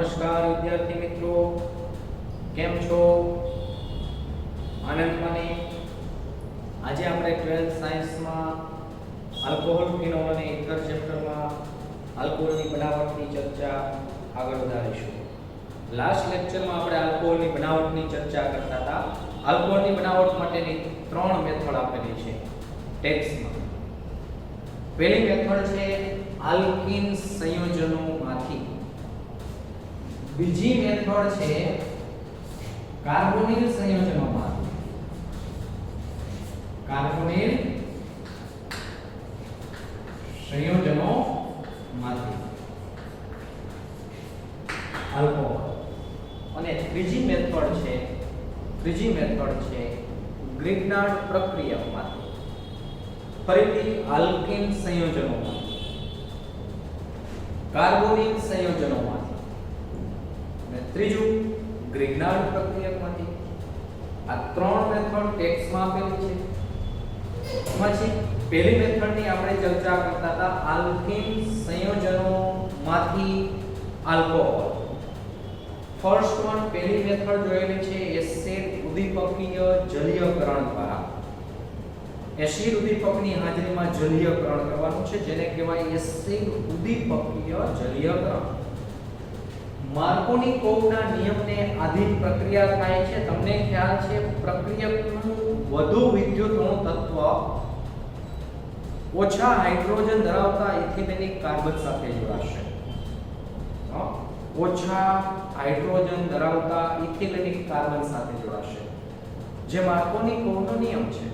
નમસ્કાર વિદ્યાર્થી મિત્રો, કેમ છો? આનંદમાં ને? આજે આપણે 12th સાયન્સમાં આલ્કોહોલ, ફિનોલ અને ઇથર ચેપ્ટરમાં આલ્કોહોલની બનાવટની ચર્ચા આગળ વધારીશું. લાસ્ટ લેક્ચરમાં આપણે આલ્કોહોલની બનાવટની ચર્ચા કરતા હતા. આલ્કોહોલની બનાવટ માટેની 3 મેથડ આપેલી છે ટેક્સ્ટમાં. પહેલી મેથડ છે આલ્કીન સંયોજનોમાંથી. બીજી મેથડ છે કાર્બોનિલ સંયોજનોમાંથી. કાર્બોનિલ સંયોજનોમાંથી આલ્કોહોલ. અને ત્રીજી મેથડ છે ગ્રિગ્નાર્ડ પ્રક્રિયામાંથી. ફરીથી આલ્કીન સંયોજનોમાંથી, કાર્બોનિલ સંયોજનોમાંથી અને ત્રીજું ગ્રિગ્નાર્ડ પ્રક્રિયામાંથી. આ 3 મેથડ ટેક્સ્ટમાં આપેલી છે. પછી પહેલી મેથડની આપણે ચર્ચા કરતા હતા આલ્કીન સંયોજનોમાંથી આલ્કોહોલ. ફર્સ્ટ વન, પહેલી મેથડ જોયેલી છે એસિડ ઉદ્દીપકીય જલીયકરણ દ્વારા. એસિડ ઉદ્દીપકની હાજરીમાં જલીયકરણ કરવાનું છે, જેને કહેવાય એસિડ ઉદ્દીપકીય જલીયકરણ. માર્કોનિકોવના નિયમને આધીન પ્રક્રિયા થાય છે. તમને ખ્યાલ છે પ્રક્રિયકનું વધુ વિદ્યુત અણુ તત્વ ઓછા હાઇડ્રોજન ધરાવતા ઇથિલિનિક કાર્બન સાથે જોડાશે. ઓછા હાઇડ્રોજન ધરાવતા ઇથિલિનિક કાર્બન સાથે જોડાશે, જે માર્કોનિકોવનો નિયમ છે.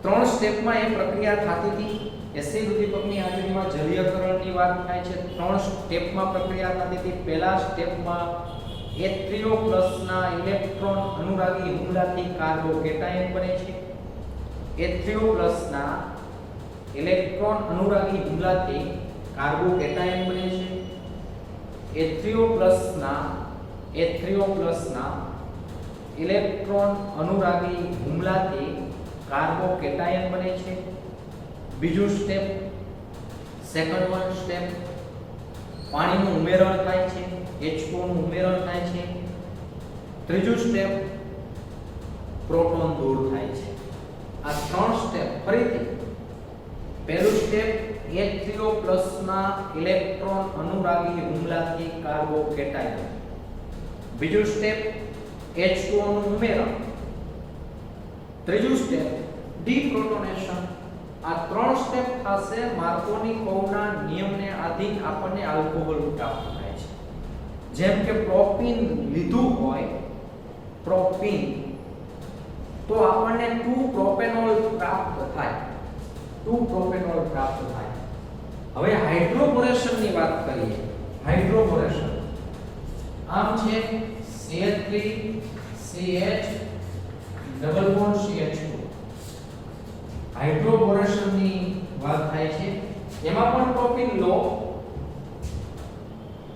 3 સ્ટેપમાં એ પ્રક્રિયા થતી હતી. એસિડ ઉદ્દીપકની હાજરીમાં જલીયકરણની વાત થાય છે. 3 સ્ટેપમાં પ્રક્રિયા થતી હતી. પહેલા સ્ટેપમાં H3O+ ના ઇલેક્ટ્રોન અનુરાગી હુમલાથી કાર્બોકેટાયન બને છે. H3O+ ના ઇલેક્ટ્રોન અનુરાગી હુમલાથી કાર્બોકેટાયન બને છે. H3O+ ના ઇલેક્ટ્રોન અનુરાગી હુમલાથી કાર્બોકેટાયન બને છે. બીજું સ્ટેપ, સેકન્ડ વન સ્ટેપ, પાણીનું ઉમેરણ થાય છે, H2O નું ઉમેરણ થાય છે. ત્રીજું સ્ટેપ, પ્રોટોન દૂર થાય છે. આ 3 સ્ટેપ. ફરીથી પહેલું સ્ટેપ H3O+ ના ઇલેક્ટ્રોન અનુરાગી હુમલાથી કાર્બોકેટાયન. બીજું સ્ટેપ H2O નું ઉમેરણ. ત્રીજું સ્ટેપ ડીપ્રોટોનેશન. આ 3 સ્ટેપ થશે. માર્કોનિકોવના નિયમને આધીન આપણને આલ્કોહોલ પ્રાપ્ત થાય છે. જેમ કે પ્રોપીન લીધું હોય, પ્રોપીન, તો આપણને 2-પ્રોપેનોલ પ્રાપ્ત થાય. 2-પ્રોપેનોલ પ્રાપ્ત થાય. હવે હાઇડ્રોબોરેશનની વાત કરીએ. હાઇડ્રોબોરેશન આમ છે CH3 CH double bond CH2. હાઇડ્રોબોરેશનની વાત થાય છે. એમાં પણ પ્રોપીન લો.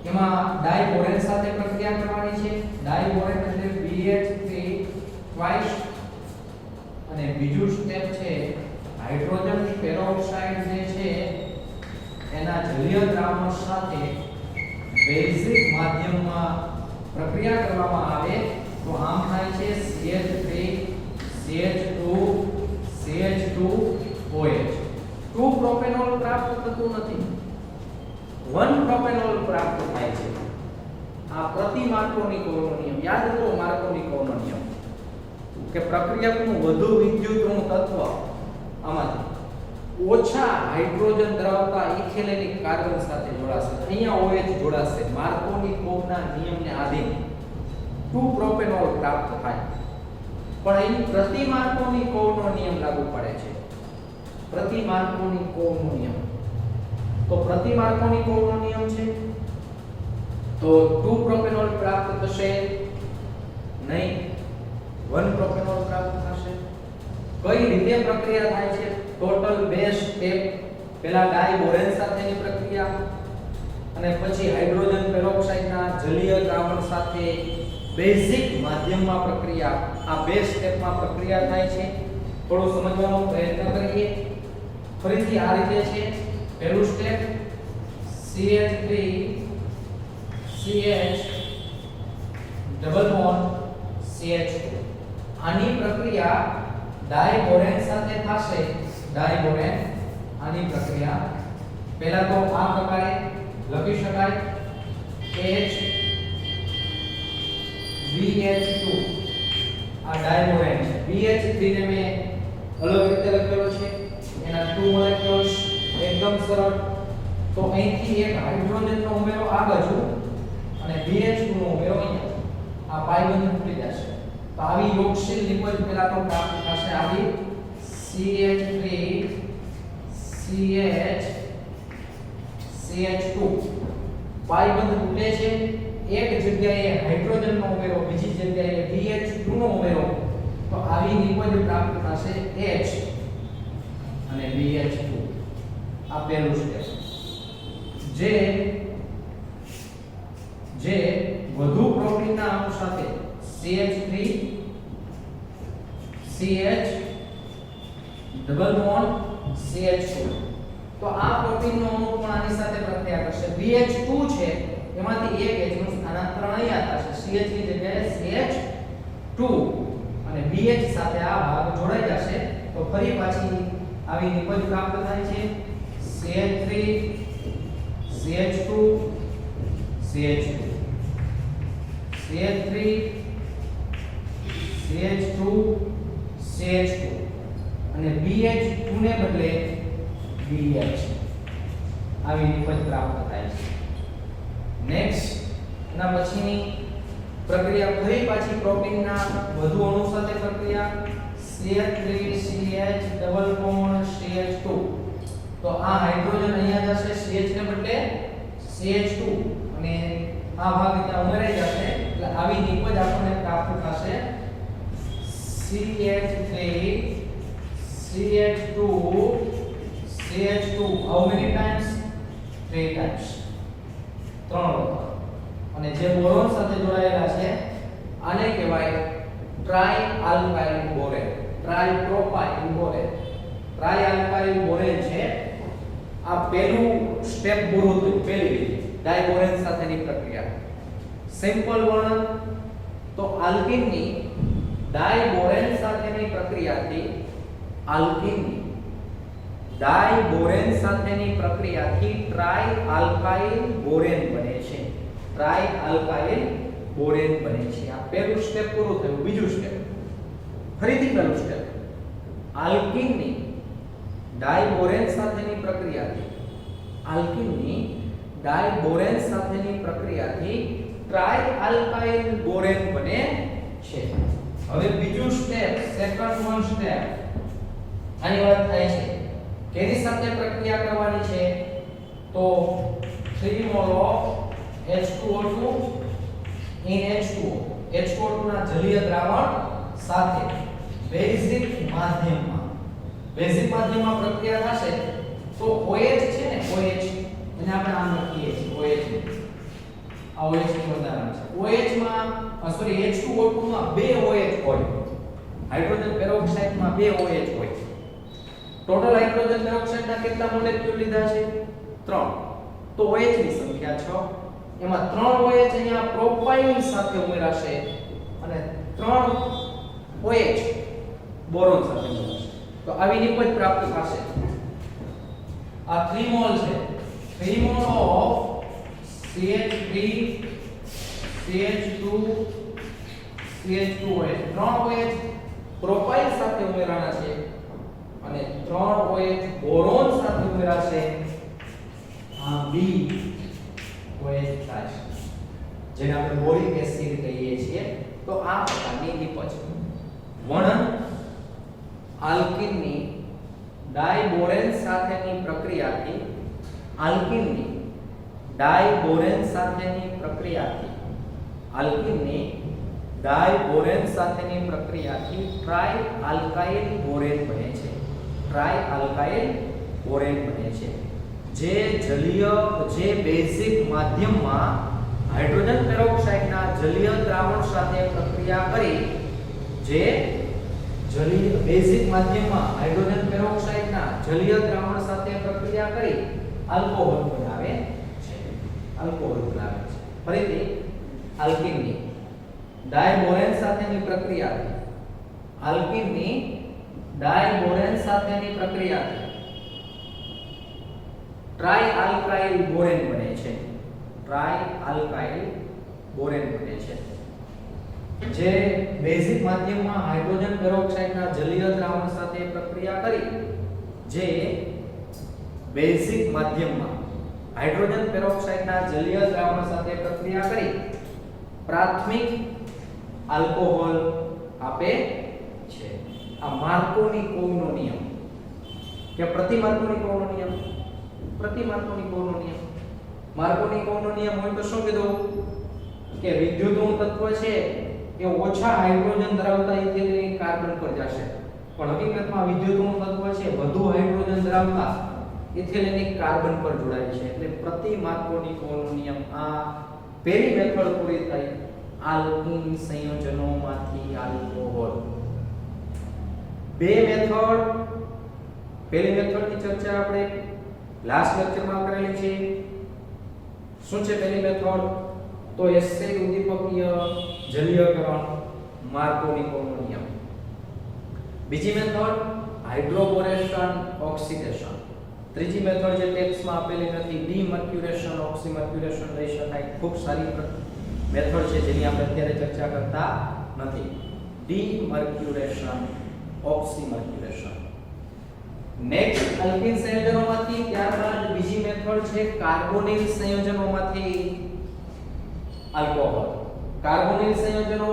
એમાં ડાયબોરેન સાથે પ્રક્રિયા કરવાની છે. ડાયબોરેન એટલે BH3 ટ્વાઇસ. અને બીજું સ્ટેપ છે હાઇડ્રોજન પેરોક્સાઇડ જે છે એના જલીય દ્રાવણ સાથે બેઝિક માધ્યમમાં પ્રક્રિયા કરવામાં આવે તો આમ થાય છે CH3 CH2 CH2OH. 2-પ્રોપેનોલ પ્રાપ્ત થતું નથી, 1-પ્રોપેનોલ પ્રાપ્ત થાય છે. આ પ્રતિ માર્કોનિકોવનો નિયમ. યાદ રાખો માર્કોનિકોવનો નિયમ કે પ્રક્રિયકનું વધુ વિદ્યુત અણુ તત્વ આમાંથી ઓછા હાઇડ્રોજન ધરાવતા ઇથિલિનિક કાર્બન સાથે જોડાશે. અહીંયા OH જોડાશે. માર્કોનિકોવના નિયમને આધીન 2-પ્રોપેનોલ પ્રાપ્ત થાય. પણ અહીં પ્રતિ માર્કોનિકોવનો નિયમ લાગુ પડે છે. પ્રતિ માર્કોનિકોવનો નિયમ. તો પ્રતિ માર્કોનિકોવનો નિયમ છે તો 2-પ્રોપેનોલ પ્રાપ્ત થશે નહીં, 1-પ્રોપેનોલ પ્રાપ્ત થશે. કઈ રીતે પ્રક્રિયા થાય છે? Total 2 step. પહેલા ડાયબોરેન સાથેની પ્રક્રિયા અને પછી હાઇડ્રોજન પેરોક્સાઇડના જલીય દ્રાવણ સાથે બેઝિક માધ્યમમાં પ્રક્રિયા. આ 2 સ્ટેપમાં પ્રક્રિયા થાય છે. થોડું સમજવાનો પ્રયત્ન કરીએ. ફરીથી આ રીતે છે. પહેલું step CH3 CH double bond CH2 આની પ્રક્રિયા ડાયબોરેન સાથે થશે ડાયબોરેન આની પ્રક્રિયા પહેલા તો આ પ્રકારે લખી શકાય H BH2 આ ડાયબોરેન છે BH3 ને મેં અલગ રીતે લખેલો છે એના 2 મોલેક્યુલ્સ એકદમ સરળ તો અહીંથી એક હાઇડ્રોજન નો ઉમેરો આ બાજુ અને BH2 નો ઉમેરો અહીંયા આ પાઈ બંધ તૂટી જશે તો આવી યોગશીલ નિપજ પહેલા તો પ્રાપ્ત થશે આવી CH3 CH2 પાઈ બંધ તૂટે છે એક જગ્યાએ હાઇડ્રોજન નો ઉમેરો બીજી જગ્યાએ BH2 નો ઉમેરો તો આવી નિપજ પ્રાપ્ત થશે H અને BH2 આ પહેલું સ્ટેપ જે વધુ પ્રોટીનના અણુ સાથે CH3 CH double bond CH2 તો આ પ્રોટીનનો અણુ પણ આની સાથે પ્રક્રિયા કરશે BH2 છે એમાંથી એક H નું સ્થાનાંતરણ અહીંયા થશે CH ની જગ્યાએ CH2 અને BH સાથે આ ભાગ જોડાઈ જશે તો ફરી પાછી આવી નિપજ પ્રાપ્ત થાય છે CH3 CH2 CH2 CH3 CH2 CH2 અને BH2 ને બદલે BH આવી નિપજ પ્રાપ્ત થાય છે નેક્સ્ટ એના પછીની પ્રક્રિયા ફરી પાછી પ્રોટીનના વધુ અણુ સાથે પ્રક્રિયા CH3 CH double bond CH2 તો આ હાઇડ્રોજન અહીંયા જશે CH ને બદલે CH2 અને આ ભાગ ત્યાં ઉમેરાઈ જશે એટલે આવી નિપજ આપણને પ્રાપ્ત થશે CH3 CH2 CH2 how many times 3 times 3 વખત અને જે બોરોન સાથે જોડાયેલા છે આને કહેવાય tri alkyl borane tri propyl borane tri alkyl borane છે આ પહેલું સ્ટેપ પૂરું થયું પહેલી રીતે ડાયબોરેન સાથેની પ્રક્રિયા સિમ્પલ વર્ણન તો આલ્કીનની ડાયબોરેન સાથેની પ્રક્રિયાથી આલ્કીનની ડાયબોરેન સાથેની પ્રક્રિયાથી ટ્રાઈ આલ્કાઇલ બોરેન બને છે ટ્રાઈ આલ્કાઇલ બોરેન બને છે આ પહેલું સ્ટેપ પૂરું થયું બીજું સ્ટેપ ફરીથી પહેલું સ્ટેપ આલ્કીનની ડાયબોરેન સાથેની પ્રક્રિયાથી આલ્કીનની ડાયબોરેન સાથેની પ્રક્રિયાથી ટ્રાઈ આલ્કાઇલ બોરેન બને છે હવે બીજું સ્ટેપ સેકન્ડ વન સ્ટેપ આની વાત થાય છે કેની સાથે પ્રક્રિયા કરવાની છે તો 3 mall of H2O2 in H2O H2O2 ના જલીય દ્રાવણ સાથે બેઝિક માધ્યમમાં પ્રક્રિયા થશે તો OH છે ને OH એને આપણે આમ લખીએ છીએ OH આ OH નું ઉદાહરણ છે OH માં H2O2 માં બે OH હોય હાઇડ્રોજન પેરોક્સાઇડ માં બે OH હોય ટોટલ હાઇડ્રોજન પેરોક્સાઇડ ના કેટલા મોલેક્યુલ લીધા છે 3 તો OH ની સંખ્યા 6 એમાં 3 OH અહીંયા પ્રોપાઇલ સાથે ઉમેરાશે અને 3 OH બોરોન સાથે ઉમેરાશે તો આવી નિપજ પ્રાપ્ત થશે આ 3 મોલ છે 3 mall of CH3 CH2 CH2OH 3 OH propyl સાથે ઉમેરાના છે અને 3 OH બોરોન સાથે ઉમેરાશે આ BOH થશે જેને આપણે બોરિક એસિડ કહીએ છીએ તો આ પ્રકારની નિપજ વર્ણન આલ્કીનની ડાયબોરેન સાથેની પ્રક્રિયાથી આલ્કીનની ડાયબોરેન સાથેની પ્રક્રિયાથી આલ્કીનની ડાયબોરેન સાથેની પ્રક્રિયાથી ટ્રાઈ આલ્કાઇલ બોરેન બને છે ટ્રાઈ આલ્કાઇલ બોરેન બને છે જે બેઝિક માધ્યમમાં હાઇડ્રોજન પેરોક્સાઇડના જલીય દ્રાવણ સાથે પ્રક્રિયા કરી જે જલીય બેઝિક માધ્યમમાં હાઇડ્રોજન પેરોક્સાઇડના જલીય દ્રાવણ સાથે પ્રક્રિયા કરી આલ્કોહોલ બનાવે છે આલ્કોહોલ બનાવે છે. ફરીથી આલ્કીનની ડાયબોરેન સાથેની પ્રક્રિયાથી આલ્કીનની ડાયબોરેન સાથેની પ્રક્રિયાથી ટ્રાઇઆલ્કાઇલ બોરેન બને છે. ટ્રાઇઆલ્કાઇલ બોરેન બને છે, જે બેઝિક માધ્યમમાં હાઇડ્રોજન પેરોક્સાઇડના જલીય દ્રાવણ સાથે પ્રક્રિયા કરી જે બેઝિક માધ્યમમાં હાઇડ્રોજન પેરોક્સાઇડના જલીય દ્રાવણ સાથે પ્રક્રિયા કરી પ્રાથમિક આલ્કોહોલ આપે છે. આ માર્કોનિકોવનો નિયમ કે પ્રતિમાર્કોનિકોવનો નિયમ. પ્રતિમાર્કોનિકોવનો નિયમ. માર્કોનિકોવનો નિયમ હોય તો શું કીધું કે વિદ્યુતનું તત્વ છે એ ઓછા હાઇડ્રોજન ધરાવતા ઇથિલિન કાર્બન પર જશે, પણ હકીકતમાં વિદ્યુતનું તત્વ છે વધુ હાઇડ્રોજન ધરાવતા ઇથિલિનિક કાર્બન પર જોડાય છે. એટલે પ્રતિ માર્કોનિકોવનો નિયમ. આ પહેલી મેથડ પૂરી થઈ આલ્કીન સંયોજનોમાંથી આલ્કોહોલ. બે મેથડ. પહેલી મેથડની ચર્ચા આપણે લાસ્ટ લેક્ચરમાં કરેલી છે. શું છે પહેલી મેથડ? તો એસિડ ઉદ્દીપકીય જલીયકરણ, માર્કોનિકોવનો નિયમ. બીજી મેથડ હાઇડ્રોબોરેશન ઓક્સિડેશન. ત્રીજી મેથડ જે ટેક્સ્ટમાં આપેલી નથી, ડીમર્ક્યુરેશન ઓક્સીમર્ક્યુરેશન લઈ શકાય. ખૂબ સારી મેથડ છે જેની આપણે અત્યારે ચર્ચા કરતા નથી. ડીમર્ક્યુરેશન ઓક્સીમર્ક્યુરેશન. નેક્સ્ટ આલ્કીન સંયોજનોમાંથી ત્યારબાદ બીજી મેથડ છે કાર્બોનિલ સંયોજનોમાંથી આલ્કોહોલ. કાર્બોનિલ સંયોજનો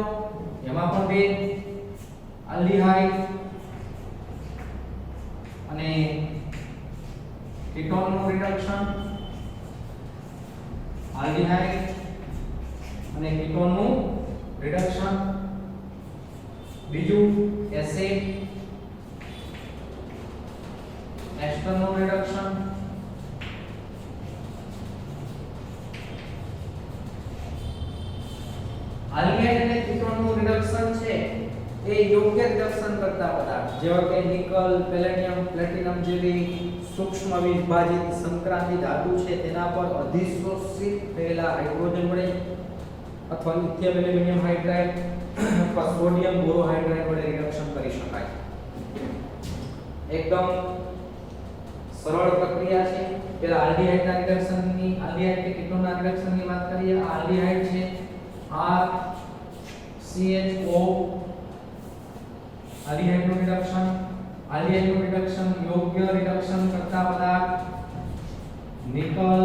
એમાં પણ બે આલ્ડીહાઇડ અને કીટોનનું રિડક્શન. આલ્ડીહાઇડ અને કીટોનનું રિડક્શન. બીજું એસિડ એસ્ટરનું રિડક્શન. આલ્ડીહાઇડ અને કીટોનનું રિડક્શન છે એ યોગ્ય રિડક્શન કરતા પદાર્થ જેવા કે નિકલ, પેલેડિયમ, પ્લેટિનમ જેવી સૂક્ષ્મ વિભાજિત સંક્રાંતિ ધાતુ છે તેના પર અધિશોષિત થયેલા હાઇડ્રોજન વડે અથવા લિથિયમ એલ્યુમિનિયમ હાઇડ્રાઇડ અથવા સોડિયમ બોરોહાઇડ્રાઇડ વડે રિડક્શન કરી શકાય. એકદમ સરળ પ્રક્રિયા છે. પહેલા આલ્ડીહાઇડના રિડક્શનની, આલ્ડીહાઇડ કે કીટોનના રિડક્શનની વાત કરીએ. આલ્ડીહાઇડ છે R CHO આલ્ડીહાઇડનું રિડક્શન. આલ્ડીહાઇડનું રિડક્શન યોગ્ય રિડક્શન કરતા પદાર્થ નિકલ,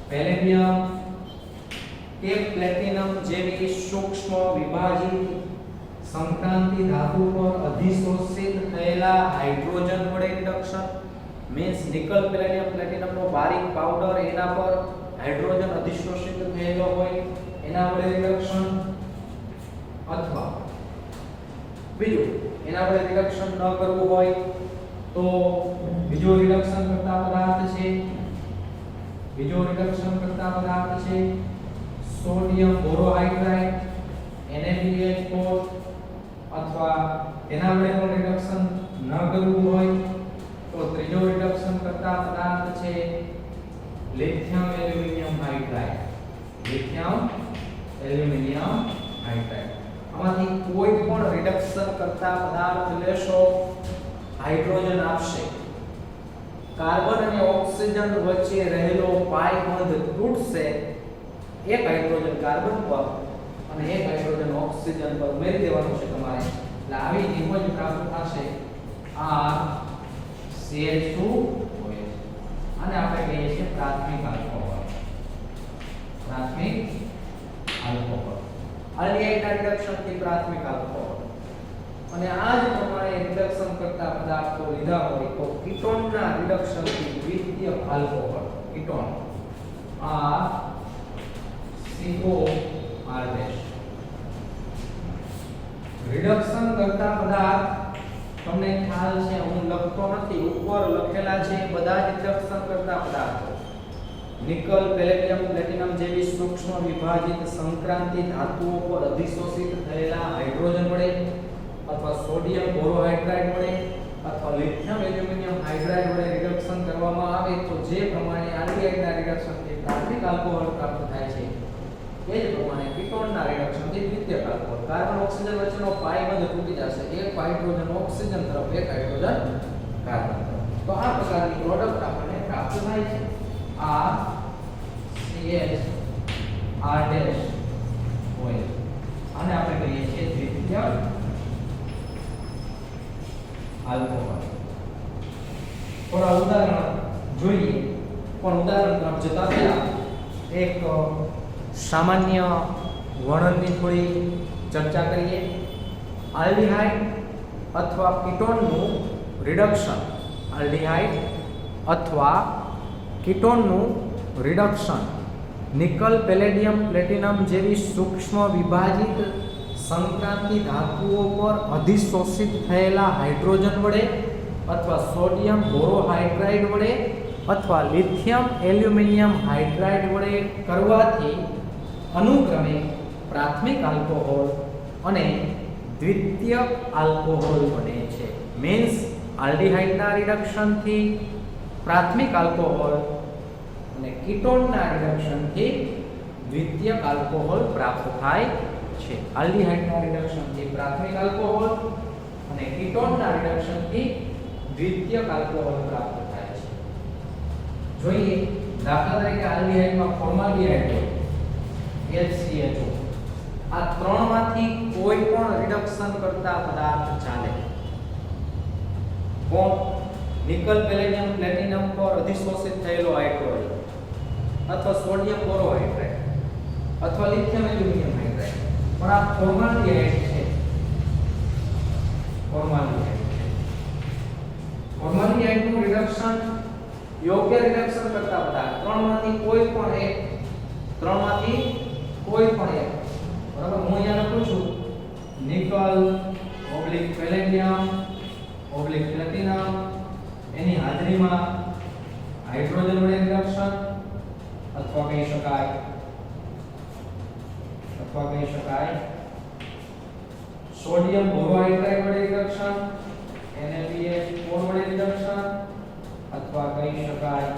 પેલેડિયમ કે પ્લેટિનમ જેવી સૂક્ષ્મ વિભાજિત સંક્રાંતિ ધાતુ પર અધિશોષિત થયેલા હાઇડ્રોજન વડે રિડક્શન. મીન્સ નિકલ, પેલેડિયમ, પ્લેટિનમનો બારીક પાવડર એના પર હાઇડ્રોજન અધિશોષિત થયેલો હોય એના વડે રિડક્શન. અથવા બીજું એના વડે રિડક્શન ન કરવું હોય તો બીજો રિડક્શન કરતા પદાર્થ છે સોડિયમ બોરોહાઇડ્રાઇડ NaBH4. અથવા એના વડે પણ રિડક્શન ન કરવું હોય તો ત્રીજો રિડક્શન કરતા પદાર્થ છે lithium aluminium hydride. Lithium aluminium hydride. આમાંથી કોઈ પણ રિડક્શન કરતા પદાર્થ લેશો હાઇડ્રોજન આપશે. કાર્બન અને ઓક્સિજન વચ્ચે રહેલો પાઈ બંધ તૂટશે. એક હાઇડ્રોજન કાર્બન પર અને એક હાઇડ્રોજન ઓક્સિજન પર ઉમેરી દેવાનું છે તમારે. એટલે આવી નિમજ પ્રાપ્ત થશે RCH2OH. આને આપણે કહીએ છીએ પ્રાથમિક આલ્કોહોલ. પ્રાથમિક આલ્કોહોલ. આલ્ડીહાઇડના રિડક્શનથી પ્રાથમિક આલ્કોહોલ. અને આ જ પ્રમાણે રિડક્શન કરતા પદાર્થો લીધા હોય તો કીટોનના રિડક્શનથી દ્વિતીય આલ્કોહોલ કીટોન COR રિડક્શન કરતા પદાર્થ તમને ખ્યાલ છે, હું લખતો નથી, ઉપર લખેલા છે બધા જ રિડક્શન કરતા પદાર્થો નિકલ, પેલેડિયમ, પ્લેટિનમ જેવી સૂક્ષ્મ વિભાજિત સંક્રાંતિ ધાતુઓ પર અધિશોષિત થયેલા હાઇડ્રોજન વડે અથવા સોડિયમ બોરોહાઇડ્રાઇડ વડે અથવા લિથિયમ એલ્યુમિનિયમ હાઇડ્રાઇડ વડે રિડક્શન કરવામાં આવે તો જે પ્રમાણે આલ્ડીહાઇડના રિડક્શન આલ્કોહોલ પ્રાપ્ત થાય છે એ જ પ્રમાણે કીટોનના રિડક્શનથી દ્વિતીયક આલ્કોહોલ કાર્બન ઓક્સિજન વચ્ચેનો પાઈ બંધ તૂટી જશે એક હાઇડ્રોજન ઓક્સિજન તરફ એક હાઇડ્રોજન કાર્બન તરફ તો આ પ્રકારની પ્રોડક્ટ આપણને પ્રાપ્ત થાય છે આ CH R' ઓઇલ આને આપણે કહીએ છીએ દ્વિતીયક આલ્કોહોલ થોડા ઉદાહરણ જોઈએ પણ ઉદાહરણ તરફ જતા પહેલા એક સામાન્ય વર્ણનની થોડી ચર્ચા કરીએ આલ્ડીહાઇડ અથવા કીટોનનું રિડક્શન આલ્ડીહાઇડ અથવા કીટોનનું રિડક્શન નિકલ પેલેડિયમ પ્લેટિનમ જેવી સૂક્ષ્મ વિભાજિત સંક્રાંતિ ધાતુઓ પર અધિશોષિત થયેલા હાઇડ્રોજન વડે અથવા સોડિયમ બોરોહાઇડ્રાઇડ વડે અથવા લિથિયમ એલ્યુમિનિયમ હાઇડ્રાઇડ વડે કરવાથી અનુક્રમે પ્રાથમિક આલ્કોહોલ અને દ્વિતીયક આલ્કોહોલ બને છે મીન્સ આલ્ડીહાઇડના રિડક્શનથી પ્રાથમિક આલ્કોહોલ અને કીટોનના રિડક્શનથી દ્વિતીયક આલ્કોહોલ પ્રાપ્ત થાય છે આલ્ડીહાઇડના રિડક્શનથી પ્રાથમિક આલ્કોહોલ અને કીટોનના રિડક્શનથી દ્વિતીયક આલ્કોહોલ પ્રાપ્ત થાય છે જોઈએ દાખલા તરીકે આલ્ડીહાઇડમાં ફોર્માલ્ડિહાઇડ HCHO આ ત્રણમાંથી કોઈ પણ રિડક્શન કરતા પદાર્થ ચાલે કોણ નિકલ પેલેડિયમ પ્લેટિનમ પર અધિશોષિત થયેલો હાઇડ્રોજન અથવા સોડિયમ બોરોહાઇડ્રાઇડ અથવા લિથિયમ એલ્યુમિનિયમ હાઇડ્રાઇડ પણ આ ફોર્માલ્ડિહાઇડ છે ફોર્માલ્ડિહાઇડનું રિડક્શન યોગ્ય રિડક્શન કરતા પદાર્થ ત્રણમાંથી કોઈ પણ એક બરાબર હું અહીંયા લખું છું નિકલ પેલેડિયમ પ્લેટિનમ એની હાજરીમાં હાઇડ્રોજન વડે રિડક્શન અથવા કહી શકાય સોડિયમ બોરોહાઇડ્રાઇડ વડે રિડક્શન NaBH4 વડે રિડક્શન અથવા કહી શકાય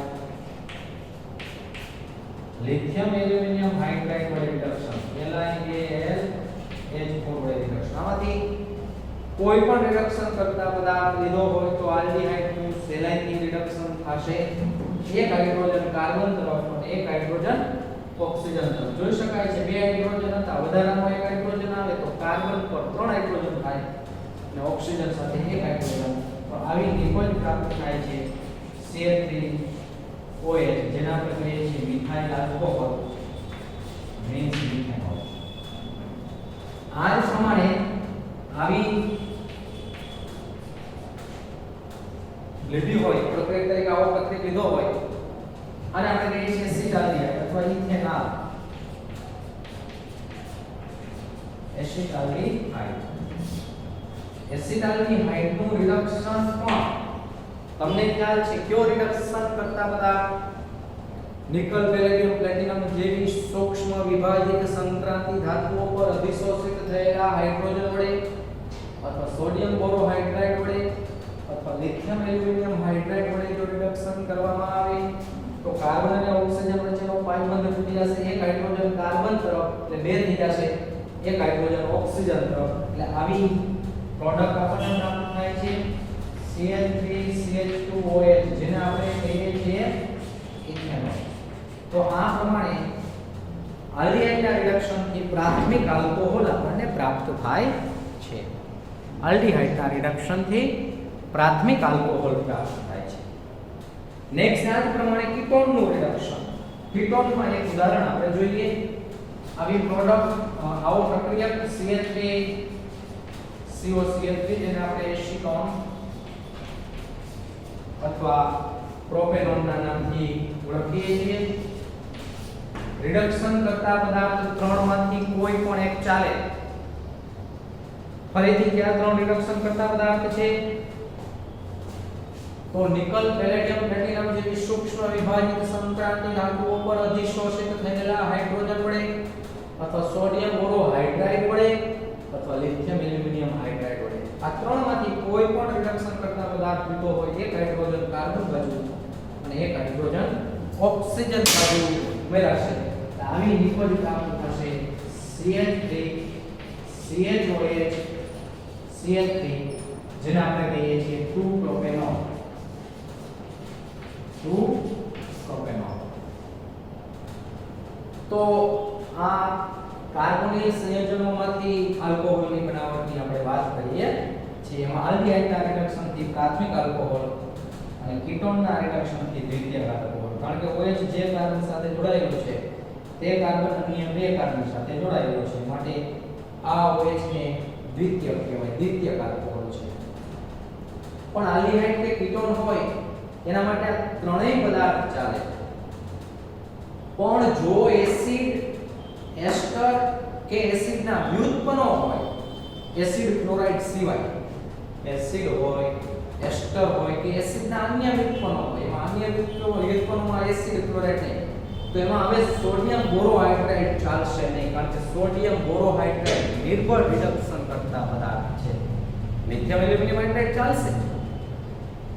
લિથિયમ એલ્યુમિનિયમ હાઇડ્રાઇડ વડે રિડક્શન LiAlH4 વડે રિડક્શન આમાંથી કોઈ પણ રિડક્શન કરતા પદાર્થ લીધો હોય તો આલ્ડીહાઇડનું સેલાઇનથી રિડક્શન થશે એક હાઇડ્રોજન કાર્બન તરફ અને એક હાઇડ્રોજન ઓક્સિજન તરફ જોઈ શકાય છે બે હાઇડ્રોજન હતા વધારાનો એક હાઇડ્રોજન આવે તો કાર્બન પર ત્રણ હાઇડ્રોજન થાય અને ઓક્સિજન સાથે એક હાઇડ્રોજન તો આવી નિકોલ પ્રાપ્ત થાય છે CH3OH જેને આપણે કહીએ છીએ મિથાઇલ આલ્કોહોલ મીન્સ મિથેનોલ આ જ પ્રમાણે આવી લીધી હોય પ્રક્રિયા તરીકે આવો પ્રક્રિયા લીધો હોય અને આપણે કહીએ છીએ એસિટાલ્ડીહાઇડ અથવા ઇથેનોલ એસિટાલ્ડીહાઇડનું રિડક્શન પણ તમને ખ્યાલ છે કયો રિડક્શન કરતા પદાર્થ નિકલ પેલેડિયમ પ્લેટિનમ જેવી સૂક્ષ્મ વિભાજિત સંક્રાંતિ ધાતુઓ પર અધિશોષિત થયેલા હાઇડ્રોજન વડે અથવા સોડિયમ બોરોહાઇડ્રાઇડ વડે અથવા લિથિયમ એલ્યુમિનિયમ હાઇડ્રાઇડ વડે જો રિડક્શન કરવામાં આવે તો કાર્બન અને ઓક્સિજન વચ્ચેનો પાઈ બંધ તૂટી જશે એક હાઇડ્રોજન કાર્બન તરફ એટલે બે થઈ જશે એક હાઇડ્રોજન ઓક્સિજન તરફ એટલે આવી પ્રોડક્ટ આપણને પ્રાપ્ત થાય છે CH3CH2OH જેને આપણે કહીએ છીએ ઇથેનોલ તો આ પ્રમાણે આલ્ડીહાઇડના રિડક્શનથી પ્રાથમિક આલ્કોહોલ આપણને પ્રાપ્ત થાય છે આલ્ડીહાઇડના રિડક્શનથી પ્રાથમિક આલ્કોહોલ પ્રાપ્ત થાય છે નેક્સ્ટ આ જ પ્રમાણે કીટોનનું રિડક્શન કીટોનમાં એક ઉદાહરણ આપણે જોઈએ આવી પ્રોડક્ટ આવો પ્રક્રિયા CH3COCH3 જેને આપણે એસિટોન અથવા પ્રોપેનોનના નામથી ઓળખીએ છીએ રિડક્શન કરતા પદાર્થ ત્રણમાંથી કોઈ પણ એક ચાલે ફરીથી કયા ત્રણ રિડક્શન કરતા પદાર્થ છે તો નિકલ પેલેડિયમ પ્લેટિનમ જેવી સૂક્ષ્મ વિભાજિત સંક્રાંતિ ધાતુઓ પર અધિશોષિત થયેલા હાઇડ્રોજન વડે અથવા સોડિયમ બોરોહાઇડ્રાઇડ વડે અથવા લિથિયમ એલ્યુમિનિયમ હાઇડ્રાઇડ વડે આ ત્રણમાંથી કોઈ પણ રિડક્શન કરતા પદાર્થ લીધો હોય એક હાઇડ્રોજન કાર્બન બાજુ અને એક હાઇડ્રોજન ઓક્સિજન બાજુ ઉમેરાશે તો આવી ડિપોઝિટ આપણું થશે CH3 CHOH CH3 જેને આપણે કહીએ છીએ 2 પ્રોપેનોલ 2 પ્રોપેનોલ. તો આ કાર્બોનિલ સંયોજનોમાંથી આલ્કોહોલની બનાવટની આપણે વાત કરીએ છીએ. એમાં આલ્ડીહાઇડના રિડક્શનથી પ્રાથમિક આલ્કોહોલ અને કીટોનના રિડક્શનથી દ્વિતીયક આલ્કોહોલ. કારણ કે OH જે કાર્બન સાથે જોડાયેલું છે તે કાર્બન અન્ય બે કાર્બન સાથે જોડાયેલો છે, માટે આ OH ને દ્વિતીયક કહેવાય, દ્વિતીયક આલ્કોહોલ છે. પણ આલ્ડીહાઇડ કે કીટોન હોય એના માટે આ ત્રણેય પદાર્થ ચાલે. પણ જો એસિડ, એસ્ટર કે એસિડના વ્યુત્પન્નો હોય, એસિડ ક્લોરાઇડ સિવાય, એસિડ હોય, એસ્ટર હોય કે એસિડના અન્ય વ્યુત્પન્નો હોય, એમાં અન્ય વ્યુત્પન્નોમાં એસિડ ક્લોરાઇડ નહીં, તો એમાં હવે સોડિયમ બોરોહાઇડ્રાઇડ ચાલશે નહીં, કારણ કે સોડિયમ બોરોહાઇડ્રાઇડ નિર્બળ રિડક્શન કરતા પદાર્થ છે. લિથિયમ એલ્યુમિનિયમ હાઇડ્રાઇડ ચાલશે,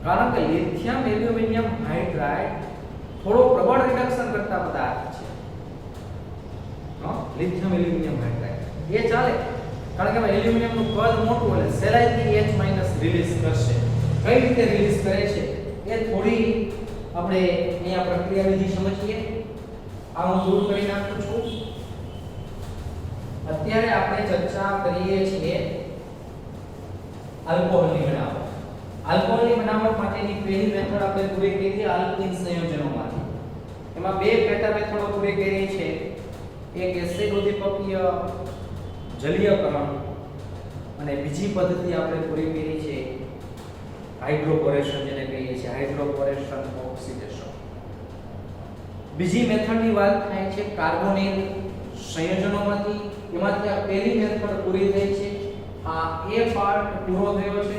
કારણ કે લિથિયમ એલ્યુમિનિયમ હાઇડ્રાઇડ થોડો પ્રબળ રિડક્શન કરતા પદાર્થ છે. લિથિયમ એલ્યુમિનિયમ હાઇડ્રાઇડ એ ચાલે, કારણ કે એલ્યુમિનિયમનું કદ મોટું એટલે સહેલાઈથી H- રિલીઝ કરશે. કઈ રીતે રિલીઝ કરે છે એ થોડી આપણે અહીંયા પ્રક્રિયા વિધિ સમજીએ. આ હું દૂર કરી નાખું છું. અત્યારે આપણે ચર્ચા કરીએ છીએ આલ્કોહોલની બનાવટ. આલ્કોહોલની બનાવટ માટેની પહેલી મેથડ આપણે પૂરી કરી છે આલ્કિન સંયોજનોમાંથી. એમાં બે પેટા મેથડો પૂરી કરી છે. એક એસિડ ઉદ્દીપકીય જલીયકરણ અને બીજી પદ્ધતિ આપણે પૂરી કરી છે હાઇડ્રોકોરેશન, જેને કહીએ છીએ હાઇડ્રોકોરેશન ઓક્સિડેશન. બીજી મેથડની વાત થાય છે કાર્બોનિલ સંયોજનોમાંથી. એમાંથી આ પહેલી મેથડ પૂરી થઈ છે. આ એ પાર્ટ પૂરો થયો છે.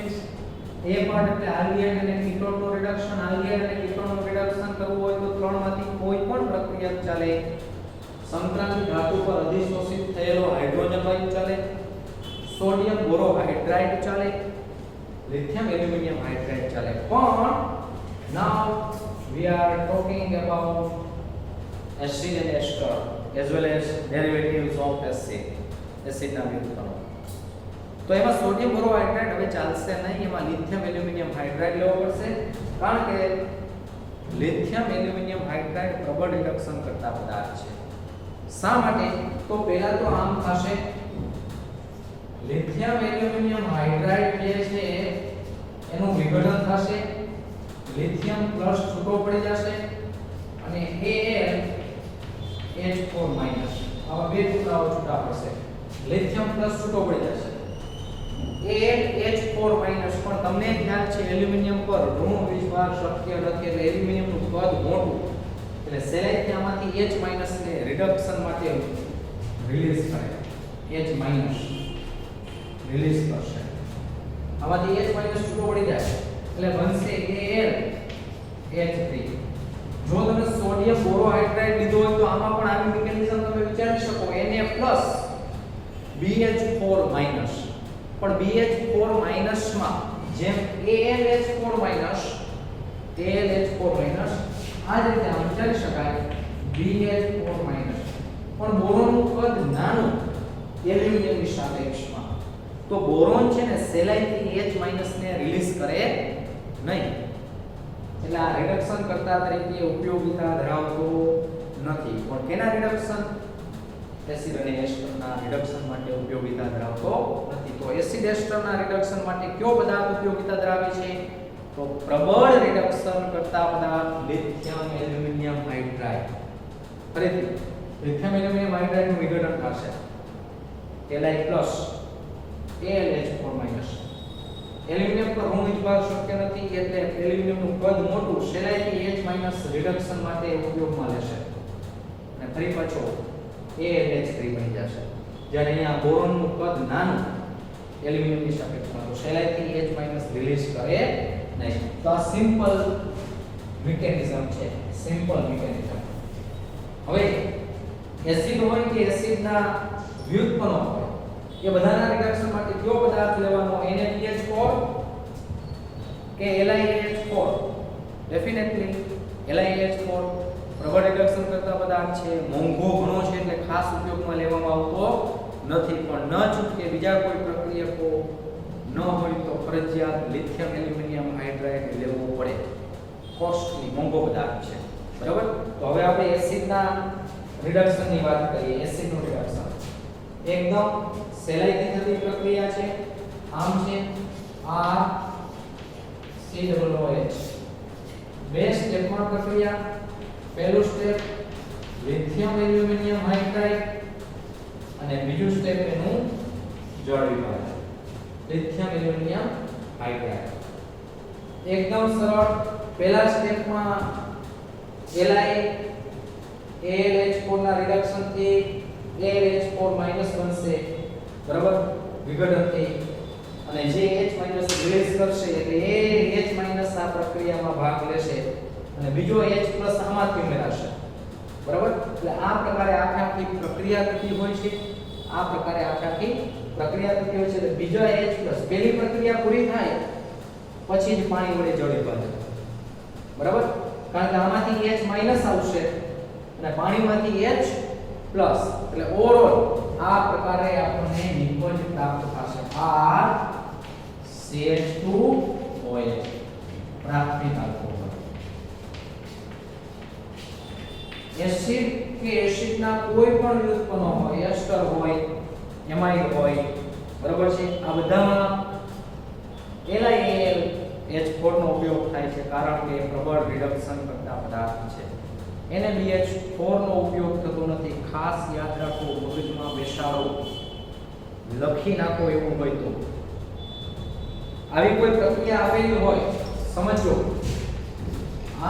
એ પાર્ટ એટલે આલ્ડીહાઇડ અને કીટોનનું રિડક્શન. આલ્ડીહાઇડ અને કીટોનનું રિડક્શન કરવું હોય તો ત્રણમાંથી કોઈ પણ પ્રક્રિયા ચાલે. સંક્રાંતિ ધાતુ પર અધિશોષિત થયેલો હાઇડ્રોજન વાયુ ચાલે, સોડિયમ બોરોહાઇડ્રાઇડ ચાલે, લિથિયમ એલ્યુમિનિયમ હાઇડ્રાઇડ ચાલે. પણ નાઉ we are talking about acid and ester as well as derivatives of acid, એસિડના વ્યુત્પન્નો. તો એમાં સોડિયમ બોરોહાઇડ્રાઇડ હવે ચાલશે નહીં, એમાં લિથિયમ એલ્યુમિનિયમ હાઇડ્રાઇડ લેવો પડશે, કારણ કે લિથિયમ એલ્યુમિનિયમ હાઇડ્રાઇડ પ્રબળ રિડક્શન કરતા પદાર્થ છે. શા માટે? તો પહેલા તો આમ થશે, લિથિયમ એલ્યુમિનિયમ હાઇડ્રાઇડ જે છે એનું વિઘટન થશે, લિથિયમ પ્લસ છૂટો પડી જશે અને Al H4- આવા બે ટુકડાઓ છૂટા પડશે. લિથિયમ પ્લસ છૂટો પડી જશે, Al H4- પણ તમને ખ્યાલ છે એલ્યુમિનિયમ પર ઋણ વીજભાર શક્ય નથી, એટલે એલ્યુમિનિયમનું કદ મોટું, એટલે સહેલાઈથી આમાંથી H- ને રિડક્શન માટે રિલીઝ કરે, H- રિલીઝ કરશે. આમાંથી H- છૂટો પડી જાય એટલે બનશે AlH3. જો તમે સોડિયમ બોરોહાઇડ્રાઇડ લીધો હોય તો આમાં પણ આવી મિકેનિઝમ તમે વિચારી શકો, Na BH4-, પણ BH4- માં જેમ AlH4- આ જ રીતે આમ વિચારી શકાય BH4-, પણ બોરોનનું કદ નાનું એલ્યુમિનિયમની સાપેક્ષમાં, તો બોરોન છે ને સહેલાઈથી H- ને રિલીઝ કરે નહીં, એટલે આ રિડક્શન કરતા તરીકે ઉપયોગિતા ધરાવતો નથી. પણ કેના રિડક્શન? એસિડ અને એસ્ટરના રિડક્શન માટે ઉપયોગિતા ધરાવતો નથી. તો એસિડ એસ્ટરના રિડક્શન માટે કયો પદાર્થ ઉપયોગિતા ધરાવે છે? તો પ્રબળ રિડક્શન કરતા પદાર્થ લિથિયમ એલ્યુમિનિયમ હાઇડ્રાઇડ. ફરીથી લિથિયમ એલ્યુમિનિયમ હાઇડ્રાઇડનું વિઘટન થશે, Li+ AlH4-. એલ્યુમિનિયમ પર ઋણ વીજભાર શક્ય નથી, એટલે એલ્યુમિનિયમનું કદ મોટું, સહેલાઈથી H- રિડક્શન માટે ઉપયોગમાં લેશે અને ફરી પાછો AlH3 બની જશે. જ્યારે અહીંયા બોરોનનું કદ નાનું એલ્યુમિનિયમની સાપેક્ષમાં, તો સહેલાઈથી H- રિલીઝ કરે નહીં. તો આ સિમ્પલ મિકેનિઝમ છે, સિમ્પલ મિકેનિઝમ. હવે એસિડ હોય કે એસિડના વ્યુત્પન્નો હોય, એ બધાના રિડક્શન માટે કયો પદાર્થ લેવાનો? NaBH4 કે LiH4? Definitely LiH4. પ્રબળ રિડક્શન કરતા પદાર્થ છે, મોંઘો ઘણો છે એટલે ખાસ ઉપયોગમાં લેવામાં આવતો નથી, પણ ન છૂટકે બીજા કોઈ પ્રક્રિયકો ન હોય તો ફરજિયાત લિથિયમ એલ્યુમિનિયમ હાઇડ્રાઇડ લેવું પડે. કોસ્ટલી મોંઘો પદાર્થ છે. બરાબર. તો હવે આપણે એસિડના રિડક્શનની વાત કરીએ. એસિડનું રિડક્શન એકદમ સહેલાઈથી થતી પ્રક્રિયા છે. આમ છે RCOOH. બે સ્ટેપમાં પ્રક્રિયા. પહેલું સ્ટેપ લિથિયમ એલ્યુમિનિયમ હાઇડ્રાઇડ અને બીજું સ્ટેપ એનું જળ વિભાજન લિથિયમ એલ્યુમિનિયમ હાઇડ્રાઇડ. એકદમ સરળ. પહેલા સ્ટેપમાં Li AlH4 ના રિડક્શન થી AlH4- બનશે. બરાબર. વિઘટન થઈ અને જે H- રિલીઝ કરશે એટલે AH- આ પ્રક્રિયામાં ભાગ લેશે અને બીજો H+ આમાંથી ઉમેરાશે. બરાબર. એટલે આ પ્રકારે આખી પ્રક્રિયા થતી હોય છે. આ પ્રકારે આખી પ્રક્રિયા થતી હોય છે. એટલે બીજો H+ પહેલી પ્રક્રિયા પૂરી થાય પછી જ પાણી વડે જળ વિભાજન. બરાબર. કારણ કે આમાંથી H- આવશે અને પાણીમાંથી H+ એટલે ઓવરઓલ આ પ્રકારે આપણને નિપજ પ્રાપ્ત થશે. RCH2OH પ્રાથમિક આલ્કોહોલ. એસિડ કે એસિડના કોઈ પણ વ્યુત્પન્નો હોય, એસ્ટર હોય, એમાઇડ હોય, બરાબર છે, આ બધામાં LiAlH4 નો ઉપયોગ થાય છે કારણ કે પ્રબળ રિડક્શન કરતા પદાર્થ છે. NaBH4 નો ઉપયોગ થતો નથી. ખાસ યાદ રાખો, મગજમાં બેસાડો, લખી નાખો એવું હોય તો. આવી કોઈ પ્રક્રિયા આપેલી હોય સમજો.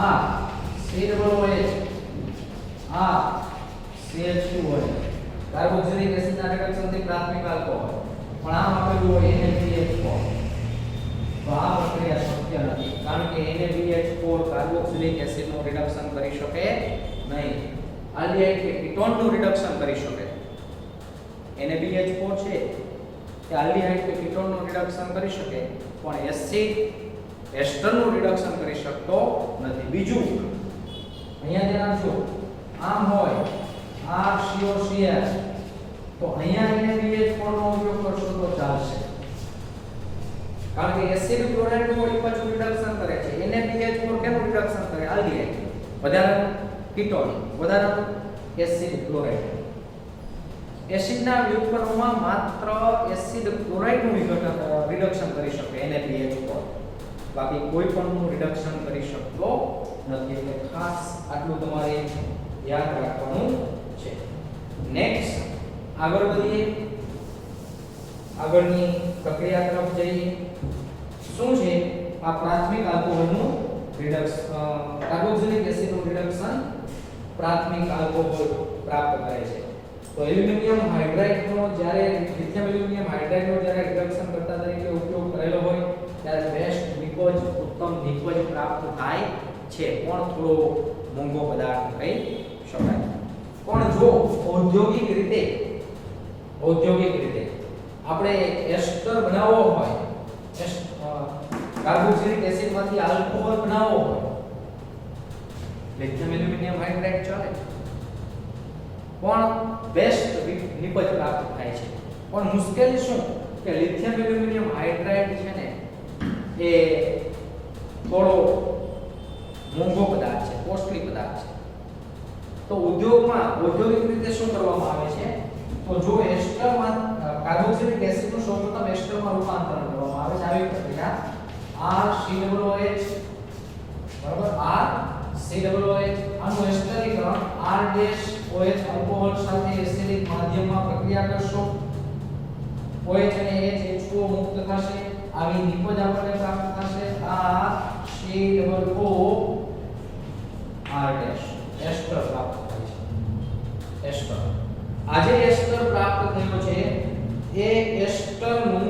આ COOH આ CH2OH કાર્બોક્સિલિક એસિડના રિડક્શનથી પ્રાથમિક આલ્કોહોલ, પણ આમ આપેલું હોય NaBH4 તો આ પ્રક્રિયા શક્ય નથી કારણ કે NaBH4 કાર્બોક્સિલિક એસિડનું રિડક્શન કરી શકે નહીં. આલ્ડિહાઇડ કે કીટોનનું રિડક્શન કરી શકે. NaBH4 છે કે આલ્ડિહાઇડ કે કીટોનનું રિડક્શન કરી શકે પણ એસિડ એસ્ટરનું રિડક્શન કરી શકતો નથી. બીજું અહીંયા ધ્યાન આપજો. આમ હોય RCOCH તો અહીંયા NaBH4 નો ઉપયોગ કરશો તો ચાલશે કારણ કે એસિડ ક્લોરાઇડ નું પાછું રિડક્શન કરે છે. NaBH4 કેનું રિડક્શન કરે? આલ્ડિહાઇડ. વધારાનું કીટોન, વધારાનું એસિડ ક્લોરાઇડ. એસિડના વ્યુત્પન્નોમાં માત્ર એસિડ ક્લોરાઇડનું રિડક્શન કરી શકે NaBH4, બાકી કોઈ પણનું રિડક્શન કરી શકતો નથી. એટલે ખાસ આટલું તમારે યાદ રાખવાનું છે. નેક્સ્ટ આગળ વધીએ. આગળની પ્રક્રિયા તરફ જઈએ. શું છે આ પ્રાથમિક આલ્કોહોલનું રિડક્શન? કાર્બોક્સિલિક એસિડનું રિડક્શન પ્રાથમિક આલ્કોહોલ પ્રાપ્ત કરે છે. તો એલ્યુમિનિયમ હાઇડ્રાઇડનો જ્યારે લિથિયમ એલ્યુમિનિયમ હાઇડ્રાઇડનો જ્યારે રિડક્શન કરતા તરીકે ઉપયોગ કરેલો હોય ત્યારે બેસ્ટ નિપજ ઉત્તમ નિપજ પ્રાપ્ત થાય છે. પણ થોડો મોંઘો પદાર્થ કહી શકાય. પણ જો ઔદ્યોગિક રીતે આપણે એસ્ટર બનાવવો હોય, કાર્બોક્સિલિક એસિડમાંથી આલ્કોહોલ બનાવવો હોય, લિથિયમ એલ્યુમિનિયમ હાઇડ્રાઇડ ચાલે પણ બેસ્ટ નિપજ પ્રાપ્ત થાય છે. પણ મુશ્કેલી શું કે લિથિયમ એલ્યુમિનિયમ હાઇડ્રાઇડ છે ને એ થોડો મોંઘો પદાર્થ છે, કોસ્ટલી પદાર્થ છે. તો ઉદ્યોગમાં ઔદ્યોગિક રીતે શું કરવામાં આવે છે? તો જો એસ્ટરમાં કાર્બોક્સિલિક એસિડનું સૌપ્રથમ એસ્ટરમાં રૂપાંતરણ કરવામાં આવે છે. આવી પ્રક્રિયા RCOOH બરાબર, RCOOH આનું એસ્ટરીકરણ R-OH આલ્કોહોલ સાથે એસિડિક માધ્યમમાં પ્રક્રિયા કરશો. OH અને H2O મુક્ત થશે. આવી નિપજ આપણને પ્રાપ્ત થશે. COOR' એસ્ટર પ્રાપ્ત થાય છે. એસ્ટર આજે એસ્ટર પ્રાપ્ત થયો છે એ એસ્ટરનું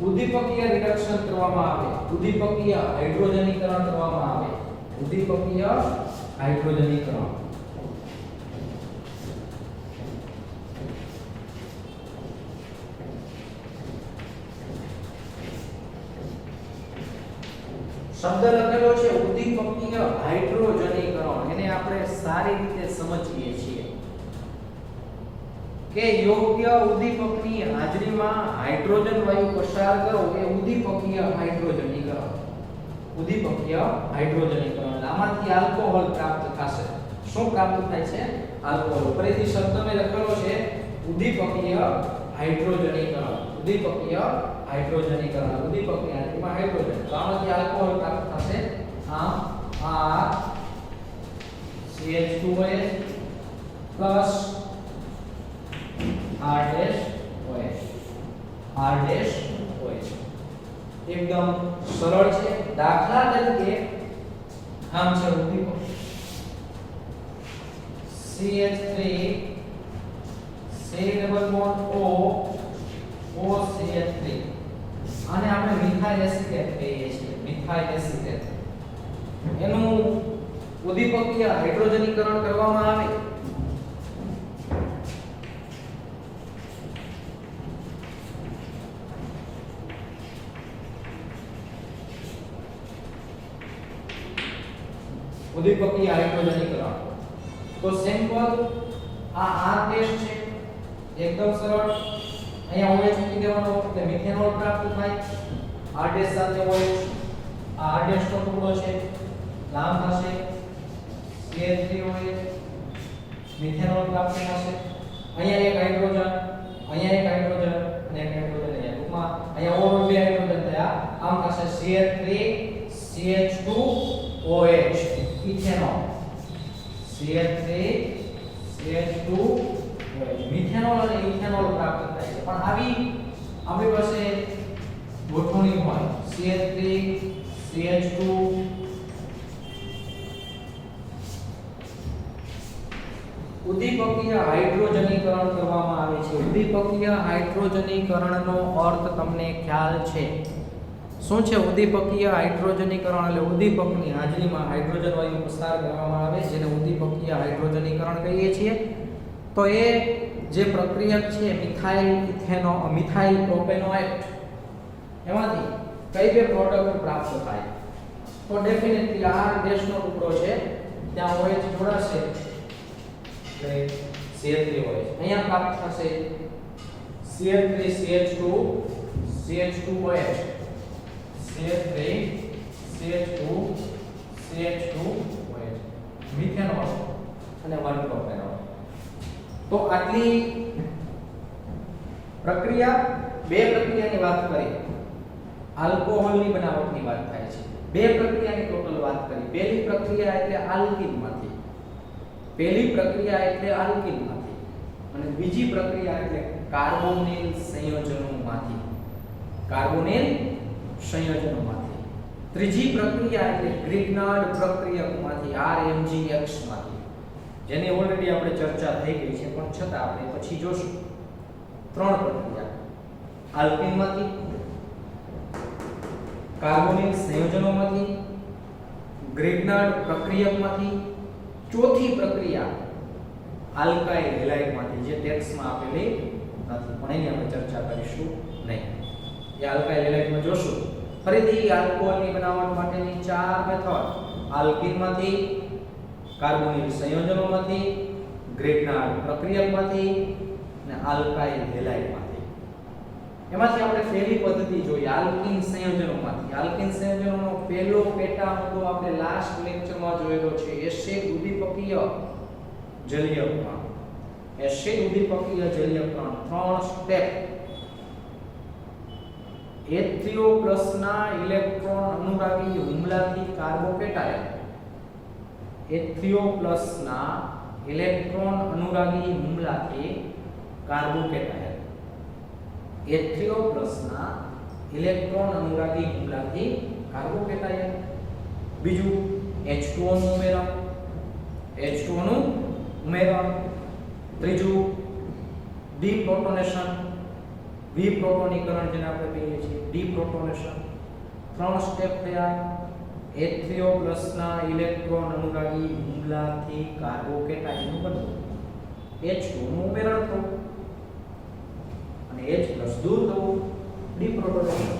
ઉદ્દીપકીય રિડક્શન કરવામાં આવે, ઉદ્દીપકીય હાઇડ્રોજનીકરણ કરવામાં આવે. ઉદ્દીપકીય હાઇડ્રોજનીકરણ શબ્દ લખેલો છે ઉદ્દીપકીય હાઇડ્રોજનીકરણ, એને આપણે સારી રીતે સમજીએ છીએ કે યોગ્ય ઉદ્દીપકની હાજરીમાં હાઇડ્રોજન વાયુ પસાર કરો એ ઉદ્દીપકીય હાઇડ્રોજનીકરણ. ઉદ્દીપકીય હાઇડ્રોજનીકરણ આમાંથી આલ્કોહોલ પ્રાપ્ત થશે. શું પ્રાપ્ત થાય છે? આલ્કોહોલ. ફરીથી શબ્દ મેં લખેલો છે ઉદ્દીપકીય હાઇડ્રોજનીકરણ. ઉદ્દીપકીય હાઇડ્રોજનીકરણ, ઉદ્દીપકની હાજરીમાં હાઇડ્રોજન, તો આમાંથી આલ્કોહોલ પ્રાપ્ત થશે. આમ R CH2OH plus R dash OH, R dash OH. એકદમ સરળ છે. દાખલા તરીકે આમ છે ઉદ્દીપક CH3 C double bond O OCH3, આને આપણે મિથાઇલ એસિટેટ કહીએ છીએ. મિથાઇલ એસિટેટ એનું ઉદ્દીપકીય હાઇડ્રોજનીકરણ કરવામાં આવે ઉદ્દીપકીય હાઇડ્રોજનીકરણ. તો સિમ્પલ આ R ટેસ્ટ છે, એકદમ સરળ. અહીંયા OH મૂકી દેવાનો એટલે મિથેનોલ પ્રાપ્ત થાય. R ડેશ સાથે OH, આ R ડેશ નો ટુકડો છે, નામ થશે CH3OH, મિથેનોલ પ્રાપ્ત થશે. અહીંયા એક હાઇડ્રોજન, અહીંયા એક હાઇડ્રોજન અને એક હાઇડ્રોજન અહીંયા. ટૂંકમાં અહીંયા ઓર બે હાઇડ્રોજન થયા. આમ થશે CH3 CH2OH ethanol. CH3 CH2OH methanol અને ઇથેનોલ પ્રાપ્ત થાય છે. પણ આપણી પાસે ગોઠવણી હોય CH3 CH2 ઉદ્દીપકીય હાઇડ્રોજનીકરણ કરવામાં આવે છે. ઉદ્દીપકીય હાઇડ્રોજનીકરણનો અર્થ તમને ખ્યાલ છે? શું છે ઉદ્દીપકીય હાઇડ્રોજનીકરણ? એટલે ઉદ્દીપકની હાજરીમાં હાઇડ્રોજન વાયુ પસાર કરવામાં આવે જેને ઉદ્દીપકીય હાઇડ્રોજનીકરણ કહીએ છીએ. તો એ જે પ્રક્રિયા છે મિથાઇલ પ્રોપેનોએટ, એમાંથી કઈ બે પ્રોડક્ટ પ્રાપ્ત થાય? તો ડેફિનેટલી R ડેશ નો ટુકડો છે, ત્યાં OH જોડાશે એટલે CH3OH. અહીંયા પ્રાપ્ત થશે CH3 CH2 CH2OH, CH3 CH2 CH2OH methanol અને 1 પ્રોપેનોલ. તો આટલી પ્રક્રિયા, બે પ્રક્રિયાની વાત કરી. આલ્કોહોલની બનાવટની વાત થાય છે. બે પ્રક્રિયાની ટોટલ વાત કરી. પહેલી પ્રક્રિયા એટલે આલ્કીનમાંથી, પહેલી પ્રક્રિયા એટલે આલ્કીનમાંથી, અને બીજી પ્રક્રિયા એટલે કાર્બોનિલ સંયોજનોમાંથી, કાર્બોનિલ સંયોજનોમાંથી. ત્રીજી પ્રક્રિયા એટલે ગ્રિગ્નાર્ડ પ્રક્રિયકમાંથી, RMGX માંથી, જેની ઓલરેડી આપણે ચર્ચા થઈ ગઈ છે, પણ છતાં આપણે પછી જોશું. ત્રણ પ્રક્રિયા: આલ્કીનમાંથી, કાર્બોનિલ સંયોજનોમાંથી, ગ્રિગ્નાર્ડ પ્રક્રિયકમાંથી. ચોથી પ્રક્રિયા આલ્કાઇલ હેલાઇડમાંથી, જે ટેક્સ્ટમાં આપેલી નથી, પણ એની આપણે ચર્ચા કરીશું નહીં. એ આલ્કાઇલ હેલાઇડમાં જોશું. ફરીથી આલ્કોહોલની બનાવટ માટેની ચાર મેથડ: આલ્કીનમાંથી, કાર્બોનિલ સંયોજનોમાંથી, ગ્રિગ્નાર્ડ પ્રક્રિયકમાંથી અને આલ્કાઇલ હેલાઇડમાંથી. એમાંથી આપણે પહેલી પદ્ધતિ જોઈએ આલ્કીન સંયોજનોમાંથી. આલ્કીન સંયોજનોનો પહેલો પેટા મુદ્દો આપણે લાસ્ટ લેક્ચરમાં જોયેલો છે, એસિડ ઉદ્દીપકીય જલીયકરણ. એસિડ ઉદ્દીપકીય જલીયકરણ 3 સ્ટેપ. H3O+ ના ઇલેક્ટ્રોન અનુરાગી હુમલાથી કાર્બોકેટાયન, H3O+ ના ઇલેક્ટ્રોન અનુરાગી હુમલાથી કાર્બોકેટાયન, H3O+ ના ઇલેક્ટ્રોન અનુરાગી હુમલાથી કાર્બોકેટાયન. બીજું H2O નું ઉમેરણ, H2O નું ઉમેરણ. ત્રીજું ડીપ્રોટોનેશન, વિપ્રોટોનીકરણ જેને આપણે કહીએ છીએ, ડીપ્રોટોનેશન. 3 સ્ટેપ થયા. H3O+ ના ઇલેક્ટ્રોન અનુરાગી હુમલાથી કાર્બોકેટાયન બનવું, H2O નું ઉમેરણ થવું અને H+ દૂર થવું, ડીપ્રોટોનેશન.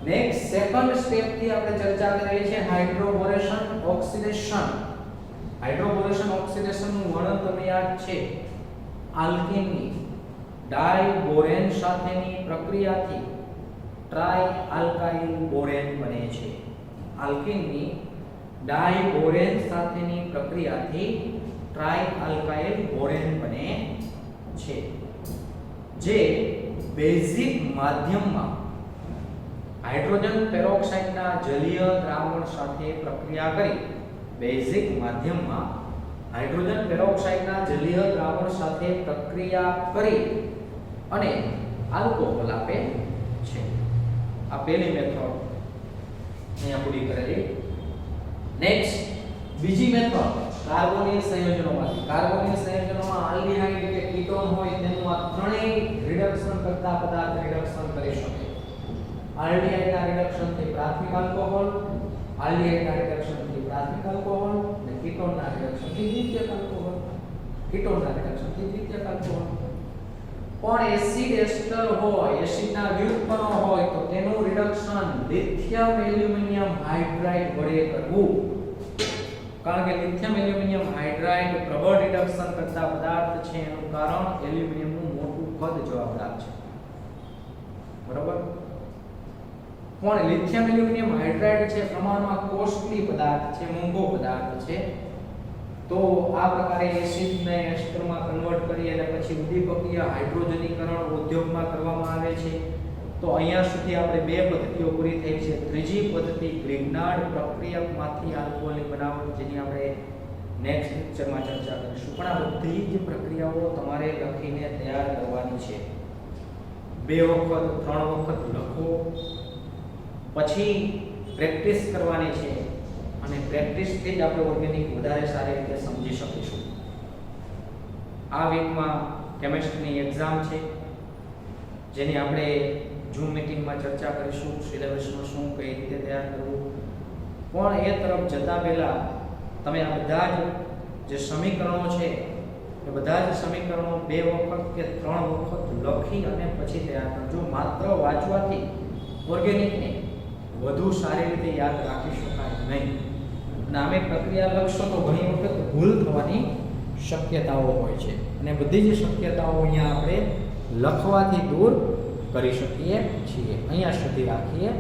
નેક્સ્ટ સેકન્ડ સ્ટેપ થી આપણે ચર્ચા કરીએ છીએ હાઇડ્રોબોરેશન ઓક્સિડેશન. હાઇડ્રોબોરેશન ઓક્સિડેશન નું વર્ણન તમને યાદ છે. આલ્કીનની ડાયબોરેન સાથેની પ્રક્રિયાથી ટ્રાય આલ્કાઇલ બોરેન બને છે. આલ્કીનની ડાયબોરેન સાથેની પ્રક્રિયાથી ટ્રાય આલ્કાઇલ બોરેન બને છે, જે બેઝિક માધ્યમમાં હાઇડ્રોજન પેરોક્સાઇડના જલીય દ્રાવણ સાથે પ્રક્રિયા કરી બેઝિક માધ્યમમાં હાઇડ્રોજન પેરોક્સાઇડના જલીય દ્રાવણ સાથે પ્રક્રિયા કરી અને આલ્કોહોલ આપે છે. આ પહેલી મેથડ અહીંયા પૂરી કરેલી. નેક્સ્ટ બીજી મેથડ કાર્બોનિલ સંયોજનોમાંથી. કાર્બોનિલ સંયોજનોમાં આલ્ડીહાઇડ કે કીટોન હોય તેનું આ ત્રણેય રિડક્શન કરતા પદાર્થ રિડક્શન કરી શકે. આલ્ડીહાઇડના રિડક્શનથી પ્રાથમિક આલ્કોહોલ, આલ્ડીહાઇડના રિડક્શનથી પ્રાથમિક આલ્કોહોલ અને કીટોનના રિડક્શનથી દ્વિતીયક આલ્કોહોલ. કીટોનના રિડક્શનથી દ્વિતીયક આલ્કોહોલ. પણ એસિડ એસ્ટર હોય, એસિડના વ્યુત્પન્નો હોય તો તેનું રિડક્શન લિથિયમ એલ્યુમિનિયમ હાઇડ્રાઇડ વડે કરવું. કારણ કે લિથિયમ એલ્યુમિનિયમ હાઇડ્રાઇડ પ્રબળ રિડક્શન કરતા પદાર્થ છે. એનું કારણ એલ્યુમિનિયમનું મોટું કદ જવાબદાર છે. બરોબર. પણ લિથિયમ એલ્યુમિનિયમ હાઇડ્રાઇડ છે પ્રમાણમાં કોસ્ટલી પદાર્થ છે, મોંઘો પદાર્થ છે. તો આ પ્રકારે એસિડને એસ્ટરમાં કન્વર્ટ કરી અને પછી ઉદ્દીપકીય હાઇડ્રોજનીકરણ ઉદ્યોગમાં કરવામાં આવે છે. તો અહીંયા સુધી આપણે બે પદ્ધતિઓ પૂરી થઈ છે. ત્રીજી પદ્ધતિ ગ્રિગ્નાર્ડ પ્રક્રિયકમાંથી આલ્કોહોલની બનાવટ, જેની આપણે નેક્સ્ટ લેક્ચરમાં ચર્ચા કરીશું. પણ આ બધી જ પ્રક્રિયાઓ તમારે લખીને તૈયાર કરવાની છે. 2 વખત 3 વખત લખો, પછી પ્રેક્ટિસ કરવાની છે અને પ્રેક્ટિસથી જ આપણે ઓર્ગેનિક વધારે સારી રીતે સમજી શકીશું. આ વીકમાં કેમિસ્ટ્રીની એક્ઝામ છે, જેની આપણે ઝૂમ મીટિંગમાં ચર્ચા કરીશું. સિલેબસનું શું, કઈ રીતે તૈયાર કરવું. પણ એ તરફ જતા પહેલા તમે આ બધા જ જે સમીકરણો છે એ બધા જ સમીકરણો 2 વખત કે 3 વખત લખી અને પછી તૈયાર કરજો. માત્ર વાંચવાથી ઓર્ગેનિકને વધુ સારી રીતે યાદ રાખી શકાય નહીં. અને આમે પ્રક્રિયા લખશો તો ઘણી વખત ભૂલ થવાની શક્યતાઓ હોય છે, અને બધી જ શક્યતાઓ અહીંયા આપણે લખવાથી દૂર કરી શકીએ છીએ. અહીંયા સુધી રાખીએ.